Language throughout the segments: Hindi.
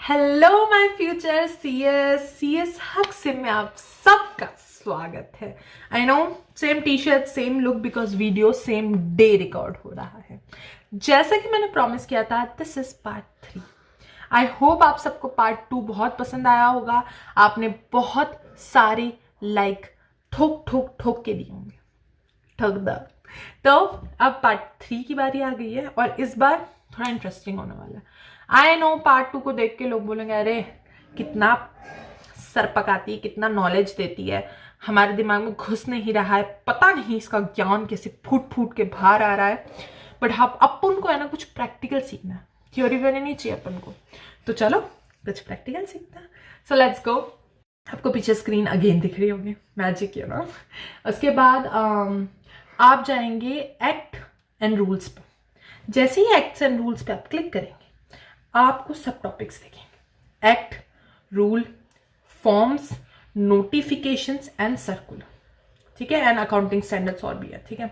हेलो माय फ्यूचर सीएस हक से में आप सबका स्वागत है। I know same T shirt same look because video same day record हो रहा है। जैसा कि मैंने प्रॉमिस किया था, this is part 3। I hope आप सबको पार्ट 2 बहुत पसंद आया होगा। आपने बहुत सारे लाइक ठोक ठोक ठोक के दिए होंगे, ठग द। तो अब पार्ट 3 की बारी आ गई है और इस बार थोड़ा इंटरेस्टिंग होने वाला है। आई नो पार्ट 2 को देख के लोग बोलेंगे अरे कितना सर पकाती है, कितना नॉलेज देती है, हमारे दिमाग में घुस नहीं रहा है, पता नहीं इसका ज्ञान कैसे फूट फूट के बाहर आ रहा है। बट हाँ, अपन को है ना कुछ प्रैक्टिकल सीखना है, थ्योरी वरी नहीं चाहिए अपन को। तो चलो कुछ प्रैक्टिकल सीखते हैं। So let's go. आपको पीछे स्क्रीन अगेन दिख रही होगी, मैजिक यू नो। उसके बाद आप जाएंगे एक्ट एंड रूल्स पे। जैसे ही एक्ट्स एंड रूल्स पे आप क्लिक करेंगे, आपको सब टॉपिक्स दिखेंगे। Act, rule, forms, notifications and circular, ठीक है, एंड अकाउंटिंग स्टैंडर्ड्स और भी है, ठीक है।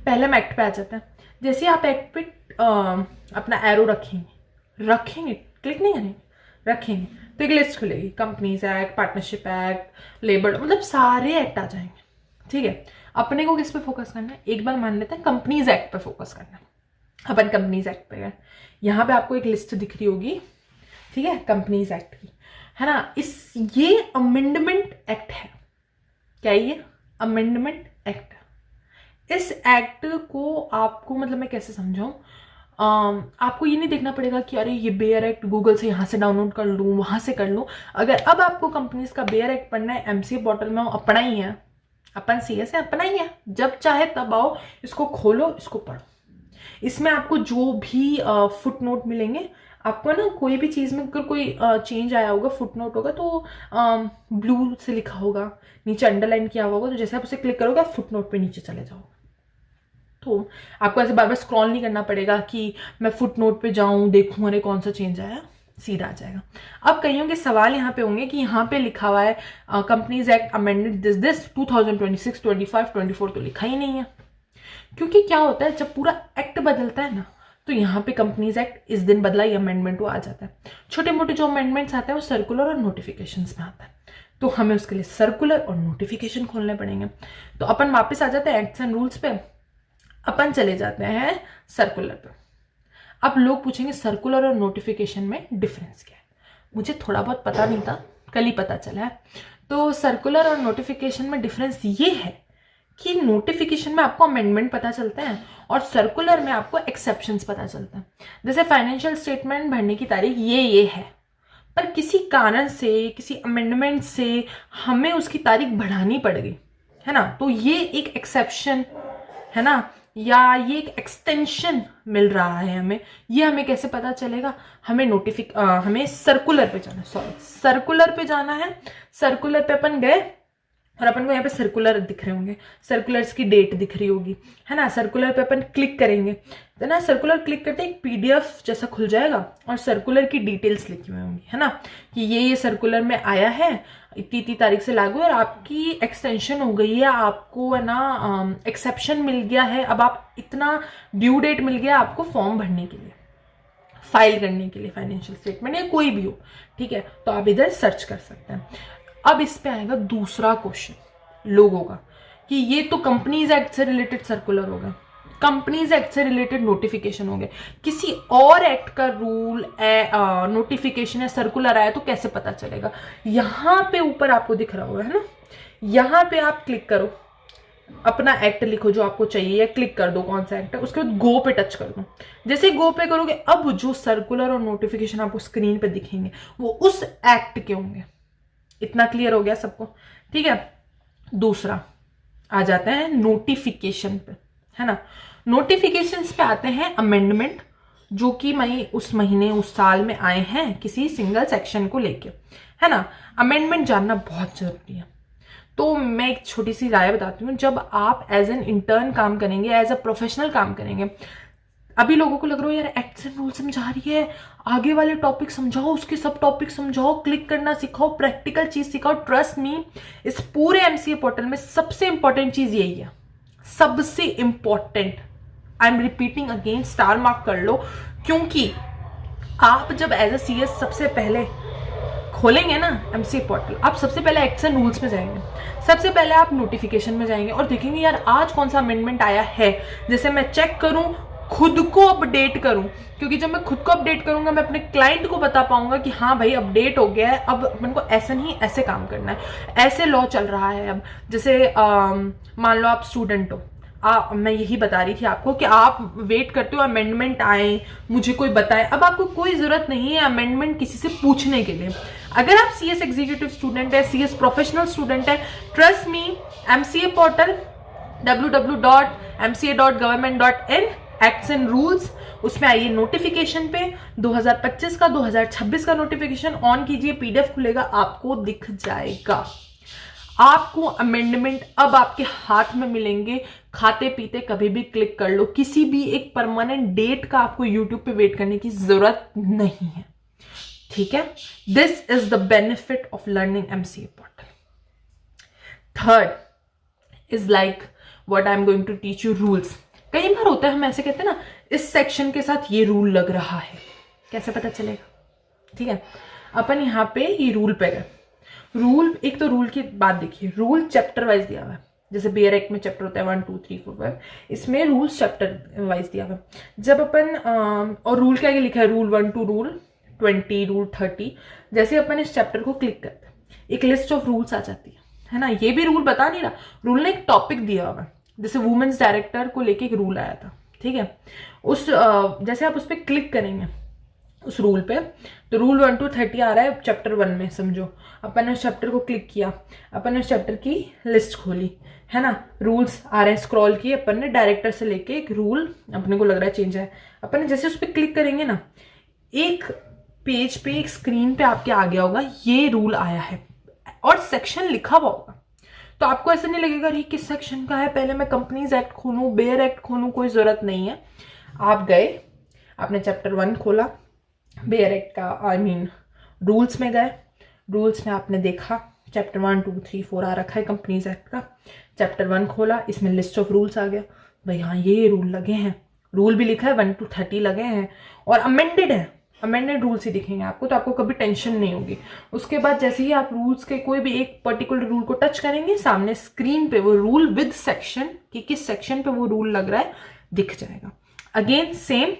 पहले हम एक्ट पे आ जाते हैं। जैसे आप एक्ट पे अपना एरो रखेंगे क्लिक नहीं करेंगे, रखेंगे तो एक लिस्ट खुलेगी। Companies act, partnership act, labour, मतलब सारे एक्ट आ जाएंगे, ठीक है। अपने को किस पे फोकस करना है, एक बार मान लेते हैं कंपनीज एक्ट पे फोकस करना है। अपन कंपनीज एक्ट पे गए, यहाँ पे आपको एक लिस्ट दिख रही होगी, ठीक है, कंपनीज एक्ट की, है ना। ये अमेंडमेंट एक्ट है। क्या ये अमेंडमेंट एक्ट है। इस एक्ट को आपको, मतलब मैं कैसे समझाऊं, आपको ये नहीं देखना पड़ेगा कि अरे ये बेयर एक्ट गूगल से यहाँ से डाउनलोड कर लूँ, वहां से कर लूँ। अगर अब आपको कंपनीज का बेयर एक्ट पढ़ना है, एमसीए पोर्टल में अपना ही है, अपन सीएस है, अपना ही है, जब चाहे तब आओ, इसको खोलो, इसको पढ़ो। इसमें आपको जो भी फुट नोट मिलेंगे, आपको ना कोई भी चीज़ में अगर कोई चेंज आया होगा, फुट नोट होगा तो ब्लू से लिखा होगा, नीचे अंडरलाइन किया हुआ होगा, तो जैसे आप उसे क्लिक करोगे आप फुट नोट पे नीचे चले जाओगे। तो आपको ऐसे बार बार स्क्रॉल नहीं करना पड़ेगा कि मैं फुट नोट पे जाऊं, देखूं अरे कौन सा चेंज आया, सीधा आ जाएगा। अब कईयों के सवाल यहाँ पे होंगे कि यहाँ पे लिखा हुआ है कंपनीज एक्ट अमेंडेड दिस 2026, 25, 24, तो लिखा ही नहीं है। क्योंकि क्या होता है, जब पूरा एक्ट बदलता है ना, तो यहाँ पे कंपनीज एक्ट इस दिन बदला, ये अमेंडमेंट वो आ जाता है। छोटे मोटे जो अमेंडमेंट्स आते हैं वो सर्कुलर और नोटिफिकेशंस में आता है, तो हमें उसके लिए सर्कुलर और नोटिफिकेशन खोलने पड़ेंगे। तो अपन वापस आ जाते हैं एक्ट्स एंड रूल्स पे, अपन चले जाते हैं सर्कुलर पे। अब लोग पूछेंगे सर्कुलर और नोटिफिकेशन में डिफरेंस क्या है। मुझे थोड़ा बहुत पता नहीं था, कल ही पता चला है। तो सर्कुलर और नोटिफिकेशन में डिफरेंस ये है कि नोटिफिकेशन में आपको अमेंडमेंट पता चलता है और सर्कुलर में आपको एक्सेप्शंस पता चलता है। जैसे फाइनेंशियल स्टेटमेंट भरने की तारीख ये है, पर किसी कारण से, किसी अमेंडमेंट से हमें उसकी तारीख बढ़ानी पड़ गई, है ना, तो ये एक एक्सेप्शन है ना, या ये एक एक्सटेंशन मिल रहा है हमें। ये हमें कैसे पता चलेगा, हमें हमें सर्कुलर पे जाना है, सर्कुलर पे जाना है। सर्कुलर पे अपन गए और अपन को यहाँ पे सर्कुलर दिख रहे होंगे, सर्कुलर्स की डेट दिख रही होगी, है ना। सर्कुलर पे अपन क्लिक करेंगे तो ना, सर्कुलर क्लिक करते एक पीडीएफ जैसा खुल जाएगा और सर्कुलर की डिटेल्स लिखी हुई होंगी, है ना, कि ये सर्कुलर में आया है, इतनी तारीख से लागू है और आपकी एक्सटेंशन हो गई है, आपको है ना एक्सेप्शन मिल गया है, अब आप इतना ड्यू डेट मिल गया आपको फॉर्म भरने के लिए, फाइल करने के लिए, फाइनेंशियल स्टेटमेंट या कोई भी हो, ठीक है। तो आप इधर सर्च कर सकते हैं। अब इस पे आएगा दूसरा क्वेश्चन लोगों का कि ये तो कंपनीज एक्ट से रिलेटेड सर्कुलर हो गया, कंपनीज एक्ट से रिलेटेड नोटिफिकेशन हो गए, किसी और एक्ट का रूल नोटिफिकेशन या सर्कुलर आया तो कैसे पता चलेगा। यहां पे ऊपर आपको दिख रहा होगा, है ना, यहां पे आप क्लिक करो, अपना एक्ट लिखो जो आपको चाहिए या क्लिक कर दो कौन सा एक्ट है, उसके बाद गो पे टच कर दो। जैसे गो पे करोगे, अब जो सर्कुलर और नोटिफिकेशन आपको स्क्रीन पे दिखेंगे वो उस एक्ट के होंगे। इतना क्लियर हो गया सबको, ठीक है। दूसरा आ जाते हैं नोटिफिकेशन पे, है ना। नोटिफिकेशंस पे आते हैं अमेंडमेंट, जो कि उस महीने उस साल में आए हैं किसी सिंगल सेक्शन को लेके, है ना। अमेंडमेंट जानना बहुत जरूरी है। तो मैं एक छोटी सी राय बताती हूँ, जब आप एज एन इंटर्न काम करेंगे, एज अ प्रोफेशनल काम करेंगे, अभी लोगों को लग रहा हो यार एक्ट्स एंड रूल समझा रही है, आगे वाले टॉपिक समझाओ, उसके सब टॉपिक समझाओ, क्लिक करना सिखाओ, प्रैक्टिकल चीज सिखाओ। ट्रस्ट मी, इस पूरे एमसीए पोर्टल में सबसे इंपॉर्टेंट चीज यही है, सबसे important. I am repeating again, star mark कर लो, क्योंकि आप जब एज अ CS सबसे पहले खोलेंगे ना एमसीए पोर्टल, आप सबसे पहले एक्ट्स एंड रूल्स में जाएंगे, सबसे पहले आप नोटिफिकेशन में जाएंगे और देखेंगे यार आज कौन सा अमेंडमेंट आया है। जैसे मैं चेक करूं, खुद को अपडेट करूं, क्योंकि जब मैं खुद को अपडेट करूंगा मैं अपने क्लाइंट को बता पाऊंगा कि हाँ भाई अपडेट हो गया है, अब अपन को ऐसा नहीं ऐसे काम करना है, ऐसे लॉ चल रहा है अब। जैसे मान लो आप स्टूडेंट हो, मैं यही बता रही थी आपको कि आप वेट करते हो अमेंडमेंट आए, मुझे कोई बताए। अब आपको कोई जरूरत नहीं है अमेंडमेंट किसी से पूछने के लिए। अगर आप CS एग्जीक्यूटिव स्टूडेंट है, CS प्रोफेशनल स्टूडेंट है, trust me, MCA portal www.mca.government.in acts and rules, उसमें आइए नोटिफिकेशन पे 2025 का 2026 का नोटिफिकेशन ऑन कीजिए, PDF खुलेगा, आपको दिख जाएगा। आपको अमेंडमेंट अब आपके हाथ में मिलेंगे, खाते पीते कभी भी क्लिक कर लो। किसी भी एक परमानेंट डेट का आपको यूट्यूब पे वेट करने की जरूरत नहीं है, ठीक है। This is the benefit of learning MCA portal. Third is like what I am going to teach you rules. कई बार होता है हम ऐसे कहते हैं ना, इस सेक्शन के साथ ये रूल लग रहा है, कैसे पता चलेगा, ठीक है। अपन यहाँ पे ये रूल पे गए, रूल, एक तो रूल की बात देखिए, रूल चैप्टर वाइज दिया हुआ है। जैसे BR एक्ट में चैप्टर होता है 1 2 3 4 5, इसमें रूल्स चैप्टर वाइज दिया हुआ है। जब अपन और रूल के आगे लिखा है रूल 1 to रूल 20 रूल 30, जैसे अपन इस चैप्टर को क्लिक करते हैं एक लिस्ट ऑफ रूल्स आ जाती है ना। ये भी रूल बता नहीं रहा, रूल ने एक टॉपिक दिया हुआ है। जैसे वुमेन्स डायरेक्टर को लेके एक रूल आया था, ठीक है। उस जैसे आप उस पर क्लिक करेंगे उस रूल पे, तो रूल 1 to 30 आ रहा है चैप्टर 1 में, समझो। अपन ने उस चैप्टर को क्लिक किया, अपन ने उस चैप्टर की लिस्ट खोली, है ना, रूल्स आ रहे हैं, स्क्रॉल किए, अपन ने डायरेक्टर से लेके एक रूल अपने को लग रहा है चेंज है, अपन ने जैसे उस पर क्लिक करेंगे ना, एक पेज पे, एक स्क्रीन पे आपके आ गया होगा ये रूल आया है और सेक्शन लिखा हुआ होगा। तो आपको ऐसा नहीं लगेगा ये किस सेक्शन का है, पहले मैं कंपनीज एक्ट खोलूं, बेयर एक्ट खोलूं, कोई जरूरत नहीं है। आप गए, आपने चैप्टर 1 खोला, बेयर एक्ट का रूल्स में गए, रूल्स में आपने देखा चैप्टर 1 2 3 4 आ रखा है कंपनीज एक्ट का। चैप्टर 1 खोला, इसमें लिस्ट ऑफ रूल्स आ गया, भाई हाँ ये रूल लगे हैं, रूल भी लिखा है 1 to 30 लगे हैं और अमेंडेड है, अमेंडेड रूल्स ही दिखेंगे आपको, तो आपको कभी टेंशन नहीं होगी। उसके बाद जैसे ही आप रूल्स के कोई भी एक पर्टिकुलर रूल को टच करेंगे, सामने स्क्रीन पे वो रूल विद सेक्शन कि किस सेक्शन पे वो रूल लग रहा है दिख जाएगा। अगेन सेम,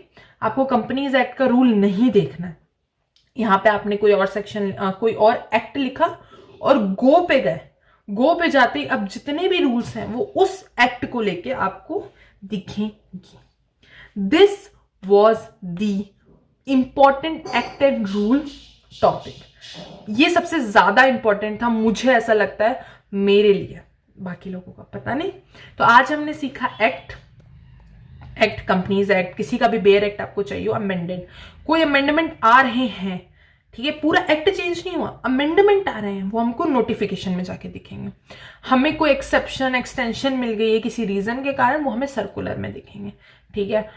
आपको कंपनीज एक्ट का रूल नहीं देखना है। यहाँ पे आपने कोई और सेक्शन, कोई और एक्ट लिखा और गो पे गए, गो पे जाते ही अब जितने भी रूल्स हैं वो उस एक्ट को लेके आपको दिखेंगे। This was the important act and rule topic. ये सबसे ज्यादा इंपॉर्टेंट था, मुझे ऐसा लगता है, मेरे लिए, बाकी लोगों का पता नहीं। तो आज हमने सीखा एक्ट, कंपनीज एक्ट, किसी का भी बेयर एक्ट आपको चाहिए अमेंडेड, कोई अमेंडमेंट आ रहे हैं, ठीक है, पूरा एक्ट चेंज नहीं हुआ, अमेंडमेंट आ रहे हैं, वो हमको नोटिफिकेशन में जाके दिखेंगे। हमें कोई एक्सेप्शन, एक्सटेंशन मिल गई है किसी रीजन के कारण, वो हमें सर्कुलर में दिखेंगे, ठीक है।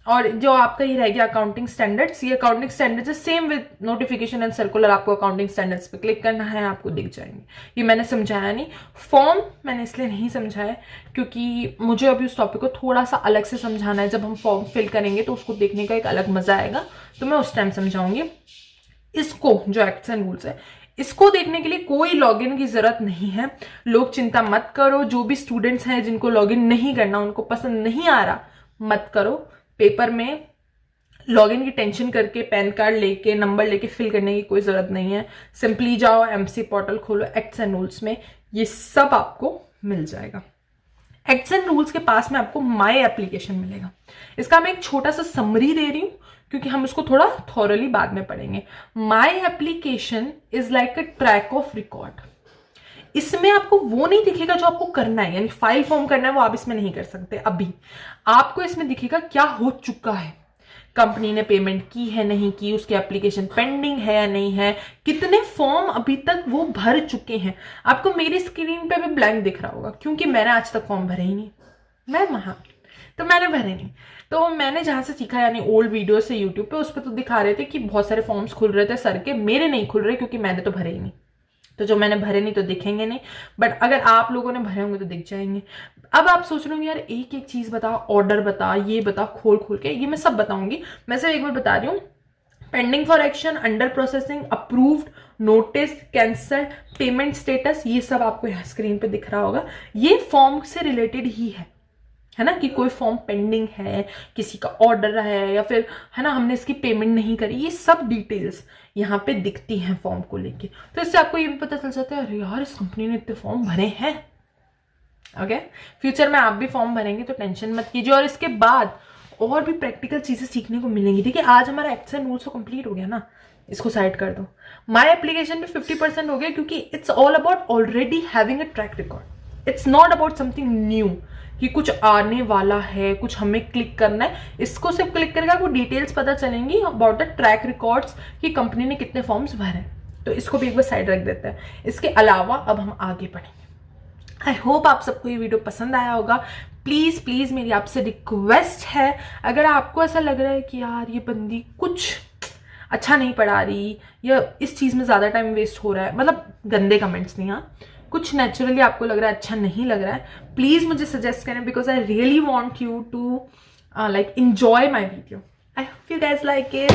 और जो आपका ये रह गया अकाउंटिंग स्टैंडर्ड्स, ये accounting standards same with notification and circular, आपको अकाउंटिंग स्टैंडर्ड्स पे क्लिक करना है, आपको दिख जाएंगे। ये मैंने समझाया नहीं, फॉर्म मैंने इसलिए नहीं समझाया क्योंकि मुझे अभी उस टॉपिक को थोड़ा सा अलग से समझाना है। जब हम फॉर्म फिल करेंगे तो उसको देखने का एक अलग मजा आएगा, तो मैं उस टाइम समझाऊंगी। इसको जो एक्ट्स एंड रूल्स है, इसको देखने के लिए कोई लॉगिन की जरूरत नहीं है। लोग चिंता मत करो, जो भी स्टूडेंट्स हैं जिनको लॉगिन नहीं करना, उनको पसंद नहीं आ रहा, मत करो। पेपर में लॉगिन की टेंशन करके पैन कार्ड लेके, नंबर लेके फिल करने की कोई जरूरत नहीं है। सिंपली जाओ एमसी पोर्टल खोलो, एक्ट्स एंड रूल्स में ये सब आपको मिल जाएगा। एक्ट्स एंड रूल्स के पास में आपको माई एप्लीकेशन मिलेगा। इसका मैं एक छोटा सा समरी दे रही हूं क्योंकि हम इसको थोड़ा थॉरली बाद में पढ़ेंगे। My application is like a track of record. इसमें आपको वो नहीं दिखेगा जो आपको करना है, यानी फाइल फॉर्म करना है वो आप इसमें नहीं कर सकते। अभी आपको इसमें दिखेगा क्या हो चुका है, कंपनी ने पेमेंट की है नहीं की, उसकी एप्लीकेशन पेंडिंग है या नहीं है, कितने फॉर्म अभी तक वो भर चुके हैं। आपको मेरी स्क्रीन पे भी ब्लैंक दिख रहा होगा क्योंकि मैंने आज तक फॉर्म भरे ही नहीं, मैं वहां तो मैंने भरे नहीं। तो मैंने जहां से सीखा, यानी ओल्ड वीडियो से यूट्यूब पे, उस पर तो दिखा रहे थे कि बहुत सारे फॉर्म्स खुल रहे थे सर के, मेरे नहीं खुल रहे क्योंकि मैंने तो भरे ही नहीं। तो जो मैंने भरे नहीं तो दिखेंगे नहीं, बट अगर आप लोगों ने भरे होंगे तो दिख जाएंगे। अब आप सोच रहे हो यार एक एक चीज बता, ऑर्डर बता, ये बता, खोल खोल के, ये मैं सब बताऊंगी। मैं सिर्फ एक बार बता रही हूँ, pending for action, under processing, approved, notice, cancel, payment status, ये सब आपको यहाँ स्क्रीन पे दिख रहा होगा। ये फॉर्म से रिलेटेड ही है ना, कि कोई फॉर्म पेंडिंग है, किसी का ऑर्डर है, या फिर है ना हमने इसकी पेमेंट नहीं करी, ये सब डिटेल्स यहाँ पे दिखती हैं फॉर्म को लेके। तो इससे आपको ये भी पता चल जाता है अरे यार इस कंपनी ने इतने फॉर्म भरे हैं। ओके, फ्यूचर में आप भी फॉर्म भरेंगे तो टेंशन मत कीजिए, और इसके बाद और भी प्रैक्टिकल चीजें सीखने को मिलेंगी। देखिए आज हमारा एक्ट्स एंड रूल्स तो कंप्लीट हो गया ना, इसको साइड कर दो। माय एप्लीकेशन में 50% हो गया, क्योंकि it's all about already having a track record. It's not about something new कि कुछ आने वाला है, कुछ हमें क्लिक करना है। इसको सिर्फ क्लिक करके आपको डिटेल्स पता चलेंगी अबाउट द ट्रैक रिकॉर्ड्स कि कंपनी ने कितने फॉर्म्स भरे। तो इसको भी एक बार साइड रख देते हैं। इसके अलावा अब हम आगे बढ़ेंगे। आई होप आप सबको ये वीडियो पसंद आया होगा। प्लीज प्लीज मेरी आपसे रिक्वेस्ट है, अगर आपको ऐसा लग रहा है कि यार ये बंदी कुछ अच्छा नहीं पढ़ा रही या इस चीज में ज्यादा टाइम वेस्ट हो रहा है, मतलब गंदे कमेंट्स नहीं, हाँ कुछ नेचुरली आपको लग रहा है अच्छा नहीं लग रहा है, प्लीज मुझे सजेस्ट करें, because I really want you to like enjoy my video. I hope you guys like it.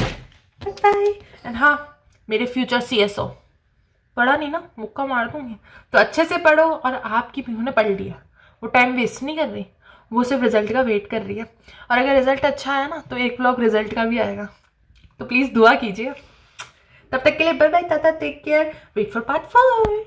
Bye. And हाँ, मेरे फ्यूचर CSO पढ़ा नहीं ना, मुक्का मार दूंगी, तो अच्छे से पढ़ो। और आपकी भी उन्होंने पढ़ लिया, वो टाइम वेस्ट नहीं कर रही, वो सिर्फ रिजल्ट का वेट कर रही है। और अगर रिजल्ट अच्छा आया ना तो एक व्लॉग रिजल्ट का भी आएगा, तो प्लीज दुआ कीजिए। तब तक के लिए bye bye, ta-ta, take care, wait for part 4।